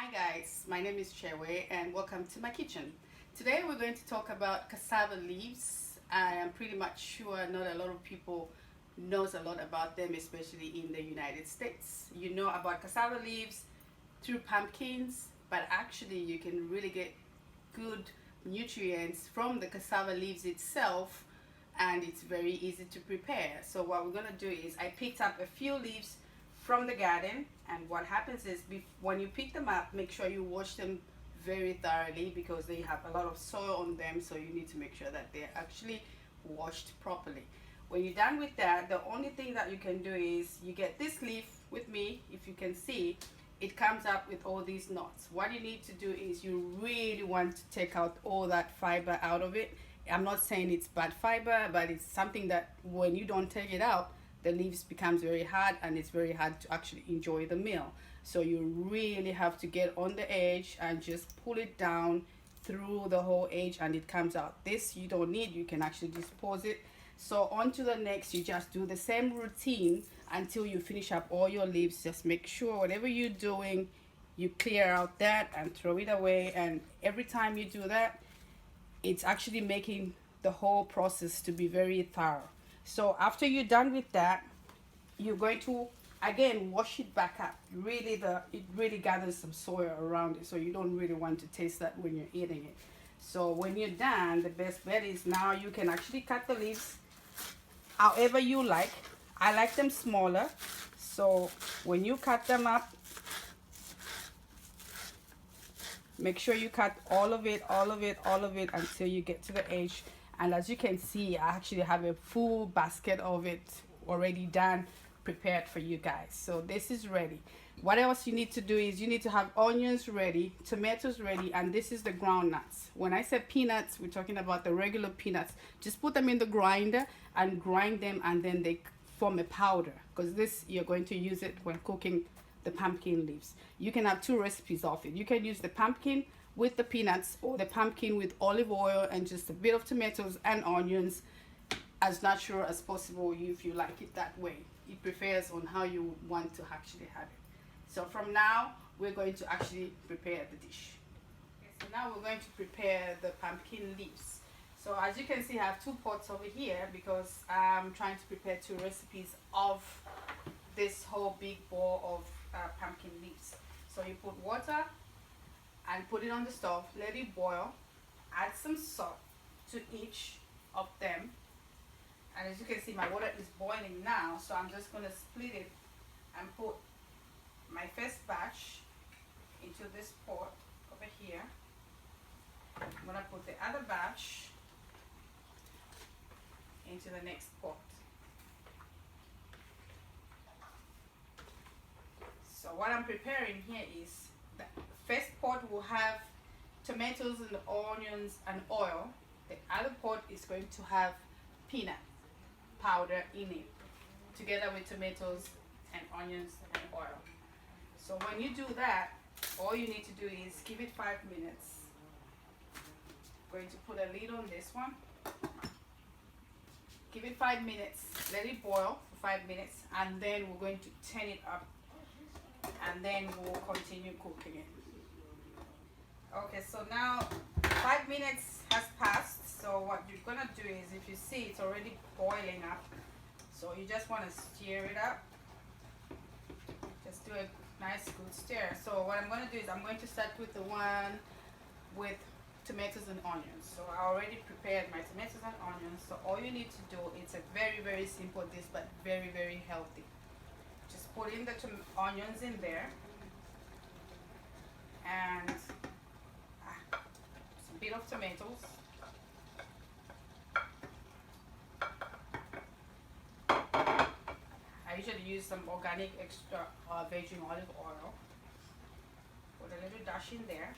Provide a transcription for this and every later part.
Hi guys, my name is Chewe and welcome to my kitchen. Today we're going to talk about cassava leaves. I am pretty much sure not a lot of people knows a lot about them, especially in the United States. You know about cassava leaves through pumpkins, but actually you can really get good nutrients from the cassava leaves itself, and it's very easy to prepare. So what we're gonna do is I picked up a few leaves from the garden, and what happens is when you pick them up, make sure you wash them very thoroughly because they have a lot of soil on them, so you need to make sure that they're actually washed properly. When you're done with that, the only thing that you can do is you get this leaf with me. If you can see, it comes up with all these knots. What you need to do is you really want to take out all that fiber out of it. I'm not saying it's bad fiber, but it's something that when you don't take it out, the leaves becomes very hard and it's very hard to actually enjoy the meal. So you really have to get on the edge and just pull it down through the whole edge and it comes out. This you don't need, you can actually dispose it. So on to the next, you just do the same routine until you finish up all your leaves. Just make sure whatever you're doing, you clear out that and throw it away, and every time you do that, it's actually making the whole process to be very thorough. So after you're done with that, you're going to again wash it back up. It really gathers some soil around it, so you don't really want to taste that when you're eating it. So when you're done, the best bet is now you can actually cut the leaves however you like. I like them smaller, so when you cut them up, make sure you cut all of it until you get to the edge. And as you can see, I actually have a full basket of it already done, prepared for you guys. So this is ready. What else you need to do is you need to have onions ready, tomatoes ready, and this is the ground nuts. When I say peanuts, we're talking about the regular peanuts. Just put them in the grinder and grind them, and then they form a powder, because this you're going to use it when cooking the pumpkin leaves. You can have two recipes of it. You can use the pumpkin with the peanuts, or the pumpkin with olive oil and just a bit of tomatoes and onions, as natural as possible if you like it that way. It prefers on how you want to actually have it. So from now, we're going to actually prepare the dish. Okay, so now we're going to prepare the pumpkin leaves. So as you can see, I have two pots over here because I'm trying to prepare two recipes of this whole big bowl of pumpkin leaves. So you put water and put it on the stove, let it boil, add some salt to each of them. And as you can see, my water is boiling now, so I'm just going to split it and put my first batch into this pot over here. I'm going to put the other batch into the next pot. So what I'm preparing here is the first pot will have tomatoes and onions and oil. The other pot is going to have peanut powder in it, together with tomatoes and onions and oil. So when you do that, all you need to do is give it 5 minutes. I'm going to put a lid on this one. Give it 5 minutes, let it boil for 5 minutes, and then we're going to turn it up, and then we'll continue cooking it. Okay, so now 5 minutes has passed. So what you're gonna do is, if you see it's already boiling up, so you just want to stir it up. Just do a nice good stir. So what I'm going to do is I'm going to start with the one with tomatoes and onions. So I already prepared my tomatoes and onions. So all you need to do, it's a very simple dish, but very healthy. Just put in the onions in there, and a bit of tomatoes. I usually use some organic extra virgin olive oil. Put a little dash in there.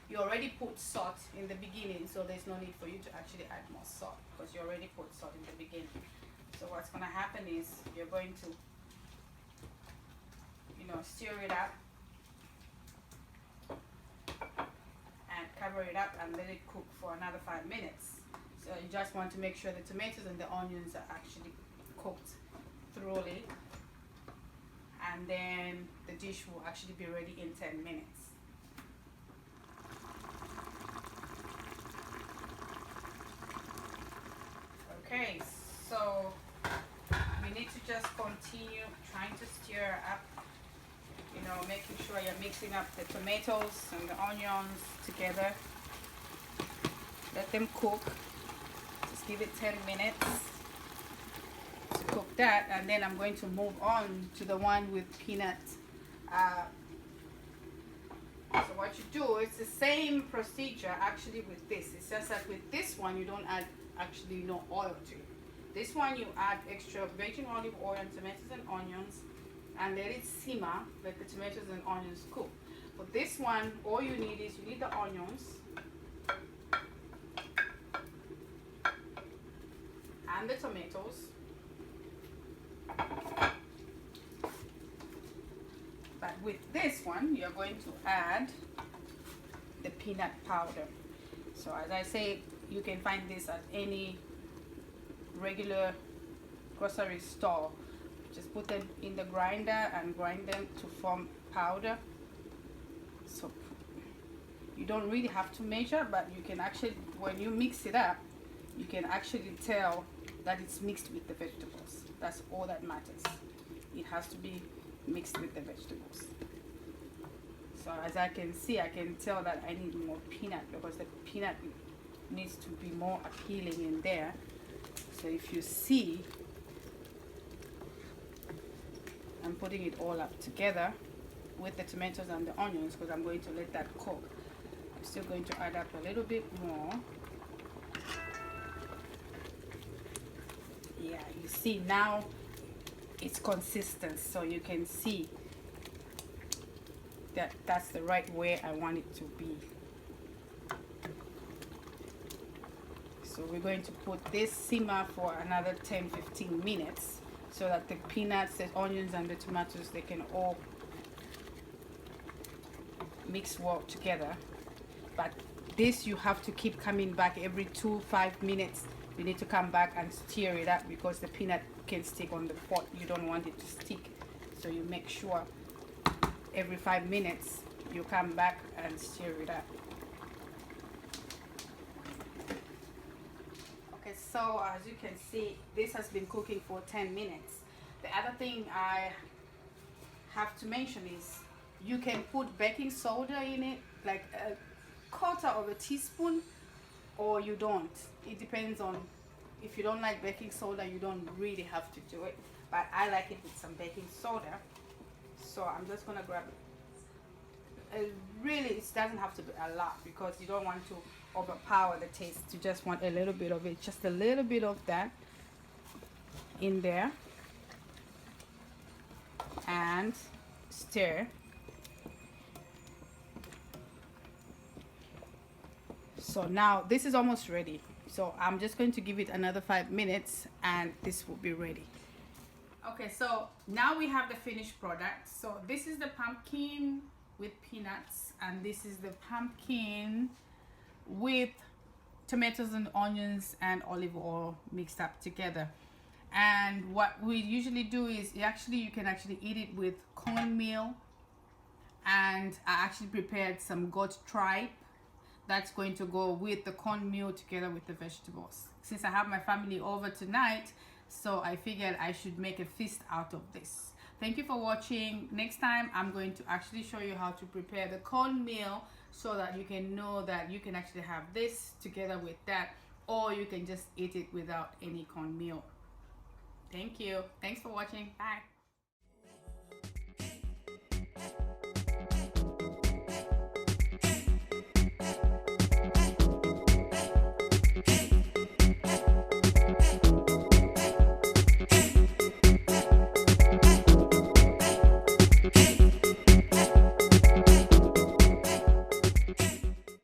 You already put salt in the beginning, so there's no need for you to actually add more salt because you already put salt in the beginning. So what's going to happen is you're going to, stir it up and cover it up and let it cook for another 5 minutes. So you just want to make sure the tomatoes and the onions are actually cooked thoroughly, and then the dish will actually be ready in 10 minutes. Okay, so we need to just continue trying to stir up, you know, making sure you're mixing up the tomatoes and the onions together. Let them cook. Just give it 10 minutes to cook that, and then I'm going to move on to the one with peanut. So what you do, it's the same procedure actually with this. It's just that with this one you don't add actually no oil to it. This one you add extra virgin olive oil and tomatoes and onions and let it simmer, let the tomatoes and onions cook. For this one, all you need is you need the onions and the tomatoes. But with this one, you're going to add the peanut powder. So as I say, you can find this at any regular grocery store. Just put them in the grinder and grind them to form powder. So you don't really have to measure, but you can actually, when you mix it up, you can actually tell that it's mixed with the vegetables. That's all that matters. It has to be mixed with the vegetables. So as I can see, I can tell that I need more peanut because the peanut needs to be more appealing in there. So if you see, I'm putting it all up together with the tomatoes and the onions because I'm going to let that cook. I'm still going to add up a little bit more. Yeah, you see now it's consistent, so you can see that that's the right way I want it to be. So we're going to put this simmer for another 10-15 minutes so that the peanuts, the onions and the tomatoes, they can all mix well together. But this you have to keep coming back every 2-5 minutes. You need to come back and stir it up because the peanut can stick on the pot. You don't want it to stick, so you make sure every 5 minutes you come back and stir it up. Okay, so as you can see, this has been cooking for 10 minutes. The other thing I have to mention is you can put baking soda in it, like a quarter of a teaspoon, or you don't. It depends on, if you don't like baking soda, you don't really have to do it, but I like it with some baking soda. So I'm just gonna grab it. Really, it doesn't have to be a lot because you don't want to overpower the taste. You just want a little bit of it, just a little bit of that in there, and stir. So now this is almost ready. So I'm just going to give it another 5 minutes and this will be ready. Okay, so now we have the finished product. So this is the pumpkin with peanuts and this is the pumpkin with tomatoes and onions and olive oil mixed up together. And what we usually do is you can actually eat it with cornmeal, and I actually prepared some goat tripe that's going to go with the cornmeal together with the vegetables. Since I have my family over tonight, so I figured I should make a feast out of this. Thank you for watching. Next time I'm going to actually show you how to prepare the cornmeal so that you can know that you can actually have this together with that, or you can just eat it without any cornmeal. Thank you. Thanks for watching. Bye.